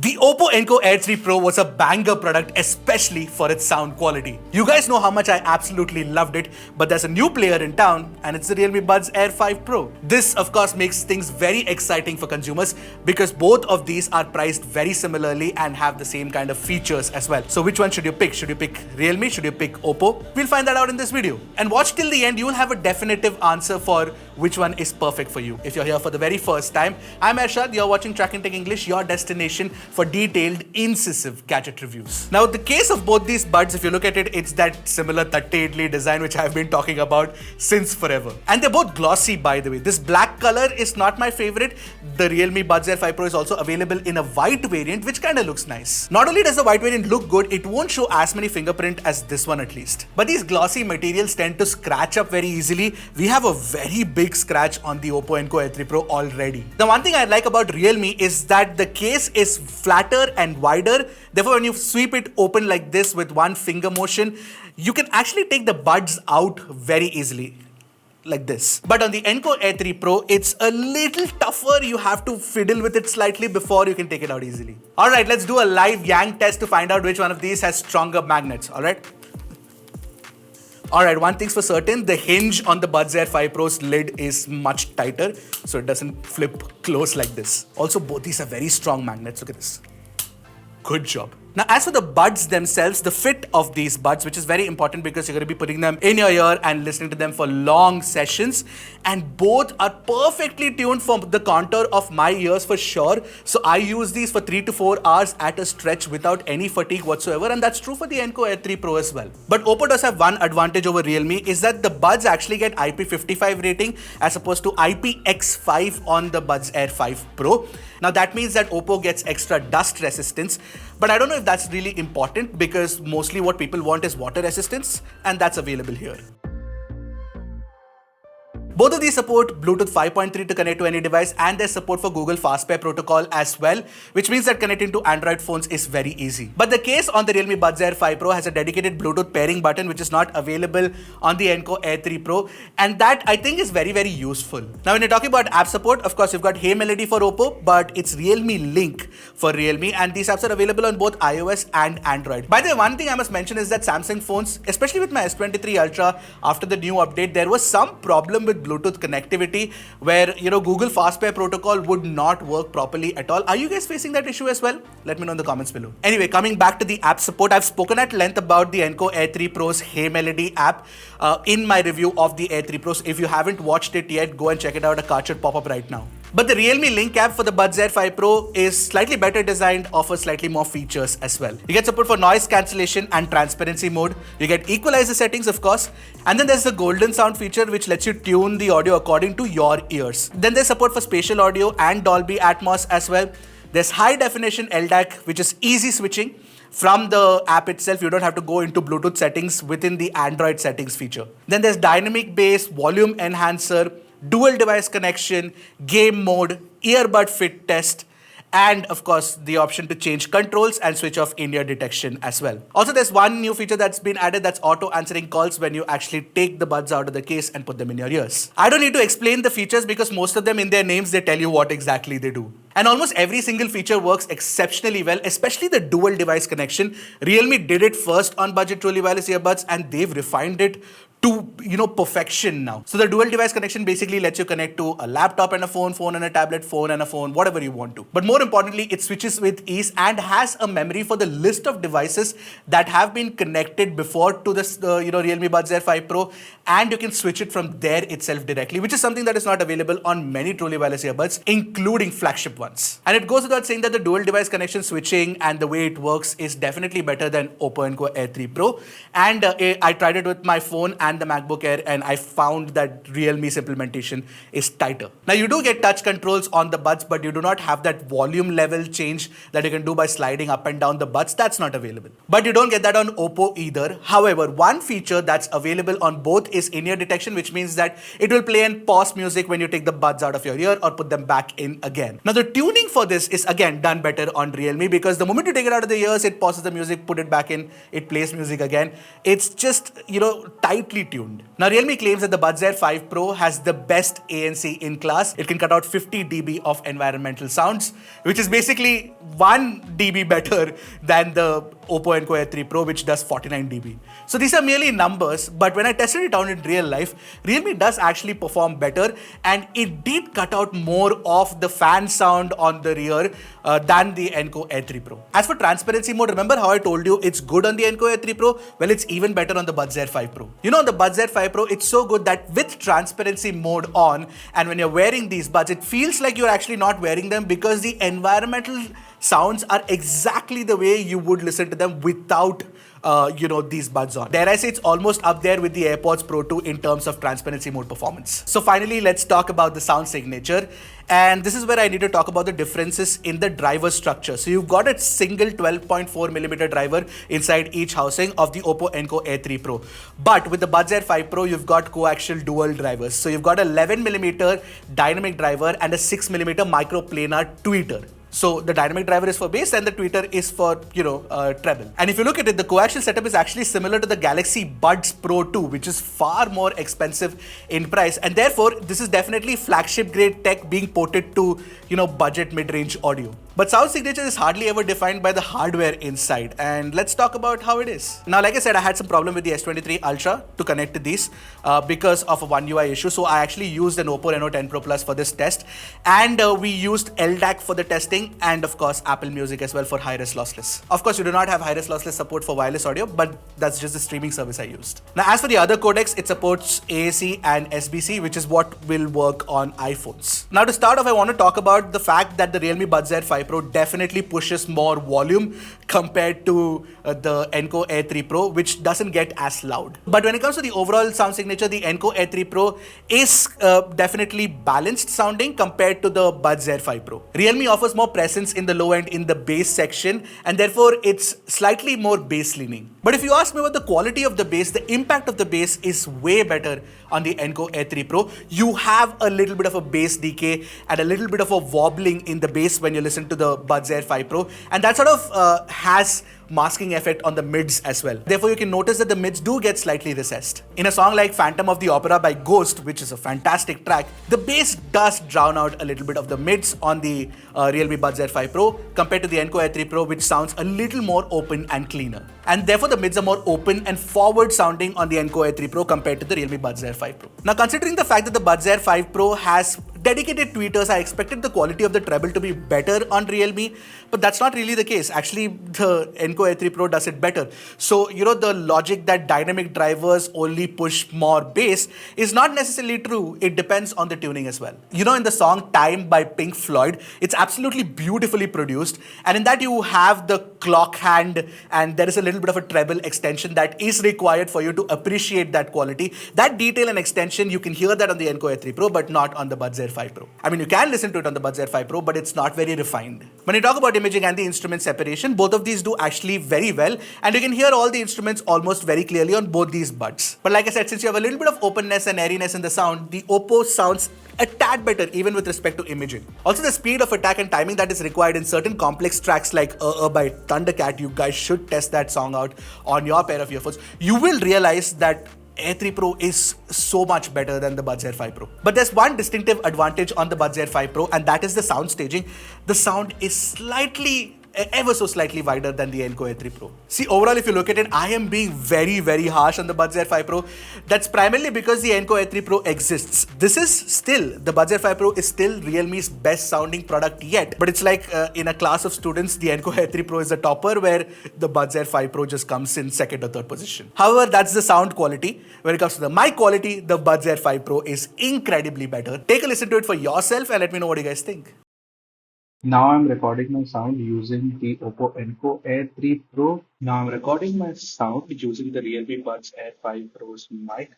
The OPPO Enco Air 3 Pro was a banger product, especially for its sound quality. You guys know how much I absolutely loved it, but there's a new player in town and it's the Realme Buds Air 5 Pro. This of course makes things very exciting for consumers because both of these are priced very similarly and have the same kind of features as well. So which one should you pick? Should you pick Realme? Should you pick OPPO? We'll find that out in this video. And watch till the end, you will have a definitive answer for which one is perfect for you. If you're here for the very first time, I'm Arshad, you're watching Trakin Tech English, your destination for detailed, incisive gadget reviews. Now, the case of both these buds, if you look at it, it's that similar 38 design which I've been talking about since forever. And they're both glossy, by the way. This black color is not my favorite. The Realme Buds Air 5 Pro is also available in a white variant, which kind of looks nice. Not only does the white variant look good, it won't show as many fingerprint as this one at least. But these glossy materials tend to scratch up very easily. We have a very big scratch on the OPPO Enco Air 3 Pro already. The one thing I like about Realme is that the case is flatter and wider. Therefore, when you sweep it open like this with one finger motion, you can actually take the buds out very easily, like this. But on the Enco Air 3 Pro, it's a little tougher. You have to fiddle with it slightly before you can take it out easily. Alright, let's do a live yank test to find out which one of these has stronger magnets, alright? Alright, one thing's for certain, the hinge on the Buds Air 5 Pro's lid is much tighter, so it doesn't flip close like this. Also, both these are very strong magnets. Look at this. Good job. Now, as for the buds themselves, the fit of these buds, which is very important because you're going to be putting them in your ear and listening to them for long sessions, and both are perfectly tuned for the contour of my ears for sure. So I use these for 3 to 4 hours at a stretch without any fatigue whatsoever, and that's true for the Enco Air 3 Pro as well. But OPPO does have one advantage over Realme, is that the buds actually get IP55 rating as opposed to IPX5 on the Buds Air 5 Pro. Now that means that OPPO gets extra dust resistance, but I don't know if that's really important because mostly what people want is water resistance, and that's available here. Both of these support Bluetooth 5.3 to connect to any device, and there's support for Google Fast Pair protocol as well, which means that connecting to Android phones is very easy. But the case on the Realme Buds Air 5 Pro has a dedicated Bluetooth pairing button, which is not available on the Enco Air 3 Pro, and that I think is very, very useful. Now, when you're talking about app support, of course, you've got Hey Melody for OPPO, but it's Realme Link for Realme, and these apps are available on both iOS and Android. By the way, one thing I must mention is that Samsung phones, especially with my S23 Ultra, after the new update, there was some problem with Bluetooth connectivity where, Google Fast Pair protocol would not work properly at all. Are you guys facing that issue as well? Let me know in the comments below. Anyway, coming back to the app support, I've spoken at length about the Enco Air 3 Pro's Hey Melody app in my review of the Air 3 Pro. So if you haven't watched it yet, go and check it out. A card should pop up right now. But the Realme Link app for the Buds Air 5 Pro is slightly better designed, offers slightly more features as well. You get support for noise cancellation and transparency mode. You get equalizer settings, of course. And then there's the golden sound feature, which lets you tune the audio according to your ears. Then there's support for spatial audio and Dolby Atmos as well. There's high definition LDAC, which is easy switching. From the app itself, you don't have to go into Bluetooth settings within the Android settings feature. Then there's dynamic bass, volume enhancer, dual device connection, game mode, earbud fit test, and of course the option to change controls and switch off in-ear detection as well. Also, there's one new feature that's been added, that's auto answering calls when you actually take the buds out of the case and put them in your ears. I don't need to explain the features because most of them in their names, they tell you what exactly they do. And almost every single feature works exceptionally well, especially the dual device connection. Realme did it first on budget truly wireless earbuds, and they've refined it to, perfection now. So the dual device connection basically lets you connect to a laptop and a phone, phone and a tablet, phone and a phone, whatever you want to. But more importantly, it switches with ease and has a memory for the list of devices that have been connected before to this, Realme Buds Air 5 Pro, and you can switch it from there itself directly, which is something that is not available on many truly wireless earbuds, including flagship ones. And it goes without saying that the dual device connection switching and the way it works is definitely better than OPPO Enco Air 3 Pro. And I tried it with my phone and the MacBook Air, and I found that Realme's implementation is tighter. Now, you do get touch controls on the buds, but you do not have that volume level change that you can do by sliding up and down the buds. That's not available. But you don't get that on OPPO either. However, one feature that's available on both is in-ear detection, which means that it will play and pause music when you take the buds out of your ear or put them back in again. Now, the tuning for this is again done better on Realme because the moment you take it out of the ears, it pauses the music, put it back in, it plays music again. It's just, tightly beautifully tuned. Now, Realme claims that the Buds Air 5 Pro has the best ANC in class. It can cut out 50 dB of environmental sounds, which is basically 1 dB better than the OPPO Enco Air 3 Pro, which does 49 dB. So these are merely numbers, but when I tested it out in real life, Realme does actually perform better, and it did cut out more of the fan sound on the rear than the Enco Air 3 Pro. As for transparency mode, remember how I told you it's good on the Enco Air 3 Pro? Well, it's even better on the Buds Air 5 Pro. You know, on the Buds Air 5 Pro, it's so good that with transparency mode on, and when you're wearing these buds, it feels like you're actually not wearing them because the environmental sounds are exactly the way you would listen to them without these buds on. Dare I say it's almost up there with the AirPods Pro 2 in terms of transparency mode performance. So finally, let's talk about the sound signature. And this is where I need to talk about the differences in the driver structure. So you've got a single 12.4mm driver inside each housing of the OPPO Enco Air 3 Pro. But with the Buds Air 5 Pro, you've got coaxial dual drivers. So you've got a 11mm dynamic driver and a 6mm microplanar tweeter. So the dynamic driver is for bass and the tweeter is for, treble. And if you look at it, the coaxial setup is actually similar to the Galaxy Buds Pro 2, which is far more expensive in price. And therefore, this is definitely flagship grade tech being ported to, budget mid-range audio. But sound signature is hardly ever defined by the hardware inside. And let's talk about how it is. Now, like I said, I had some problem with the S23 Ultra to connect to these because of a One UI issue. So I actually used an OPPO Reno 10 Pro Plus for this test. And we used LDAC for the testing and of course Apple Music as well for high-res lossless. Of course, you do not have high-res lossless support for wireless audio, but that's just the streaming service I used. Now, as for the other codecs, it supports AAC and SBC, which is what will work on iPhones. Now, to start off, I want to talk about the fact that the Realme Buds Air 5 Pro definitely pushes more volume compared to the Enco Air 3 Pro, which doesn't get as loud. But when it comes to the overall sound signature, the Enco Air 3 Pro is definitely balanced sounding compared to the Buds Air 5 Pro. Realme offers more presence in the low end in the bass section, and therefore it's slightly more bass leaning. But if you ask me about the quality of the bass, the impact of the bass is way better on the Enco Air 3 Pro. You have a little bit of a bass decay and a little bit of a wobbling in the bass when you listen to the Buds Air 5 Pro, and that sort of has masking effect on the mids as well. Therefore, you can notice that the mids do get slightly recessed. In a song like Phantom of the Opera by Ghost, which is a fantastic track, the bass does drown out a little bit of the mids on the Realme Buds Air 5 Pro compared to the Enco Air 3 Pro, which sounds a little more open and cleaner. And therefore, the mids are more open and forward sounding on the Enco Air 3 Pro compared to the Realme Buds Air 5 Pro. Now, considering the fact that the Buds Air 5 Pro has dedicated tweeters, I expected the quality of the treble to be better on Realme, but that's not really the case. Actually, the Enco Air 3 Pro does it better. So, the logic that dynamic drivers only push more bass is not necessarily true. It depends on the tuning as well. In the song Time by Pink Floyd, it's absolutely beautifully produced. And in that you have the clock hand and there is a little bit of a treble extension that is required for you to appreciate that quality. That detail and extension, you can hear that on the Enco Air 3 Pro, but not on the Buds Air 5 Pro. I mean, you can listen to it on the Buds Air 5 Pro, but it's not very refined. When you talk about imaging and the instrument separation, both of these do actually very well, and you can hear all the instruments almost very clearly on both these buds. But like I said, since you have a little bit of openness and airiness in the sound, the OPPO sounds a tad better even with respect to imaging. Also, the speed of attack and timing that is required in certain complex tracks like by Thundercat, you guys should test that song out on your pair of earphones. You will realize that Air 3 Pro is so much better than the Buds Air 5 Pro. But there's one distinctive advantage on the Buds Air 5 Pro, and that is the sound staging. The sound is ever so slightly wider than the Enco Air 3 Pro. See, overall, if you look at it, I am being very, very harsh on the Buds Air 5 Pro. That's primarily because the Enco Air 3 Pro exists. The Buds Air 5 Pro is still Realme's best sounding product yet. But it's like in a class of students, the Enco Air 3 Pro is the topper, where the Buds Air 5 Pro just comes in second or third position. However, that's the sound quality. When it comes to the mic quality, the Buds Air 5 Pro is incredibly better. Take a listen to it for yourself and let me know what you guys think. Now I'm recording my sound using the OPPO Enco Air 3 Pro. Now I'm recording my sound using the Realme Buds Air 5 Pro's mic.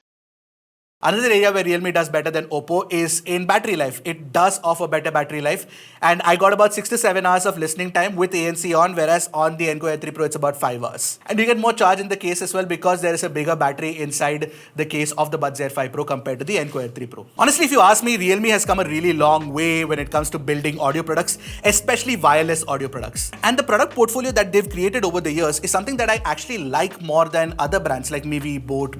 Another area where Realme does better than Oppo is in battery life. It does offer better battery life, and I got about 6 to 7 hours of listening time with ANC on, whereas on the Enco Air 3 Pro it's about 5 hours. And you get more charge in the case as well because there is a bigger battery inside the case of the Buds Air 5 Pro compared to the Enco Air 3 Pro. Honestly, if you ask me, Realme has come a really long way when it comes to building audio products, especially wireless audio products. And the product portfolio that they've created over the years is something that I actually like more than other brands like Mivi, Bolt,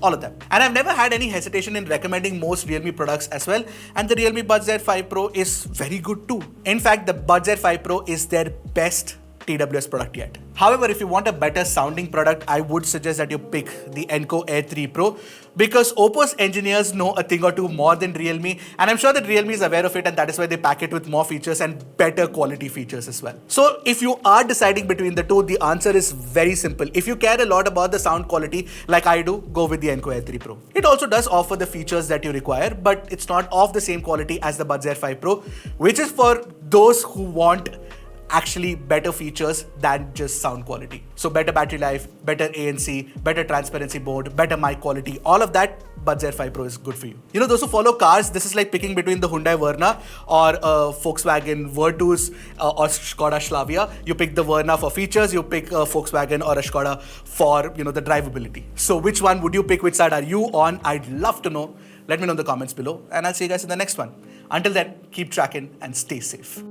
all of them. And I've never had any hesitation in recommending most Realme products as well, and the Realme Buds Air 5 Pro is very good too. In fact, the Buds Air 5 Pro is their best TWS product yet. However, if you want a better sounding product, I would suggest that you pick the Enco Air 3 Pro because Oppo's engineers know a thing or two more than Realme, and I'm sure that Realme is aware of it, and that is why they pack it with more features and better quality features as well. So if you are deciding between the two, the answer is very simple. If you care a lot about the sound quality like I do, go with the Enco Air 3 Pro. It also does offer the features that you require, but it's not of the same quality as the Buds Air 5 Pro, which is for those who want actually better features than just sound quality. So better battery life, better ANC, better transparency mode, better mic quality, all of that, Buds Air 5 Pro is good for you. You know, those who follow cars, this is like picking between the Hyundai Verna or Volkswagen Virtus or Skoda Slavia. You pick the Verna for features, you pick a Volkswagen or a Skoda for, you know, the drivability. So which one would you pick? Which side are you on? I'd love to know. Let me know in the comments below, and I'll see you guys in the next one. Until then, keep tracking and stay safe.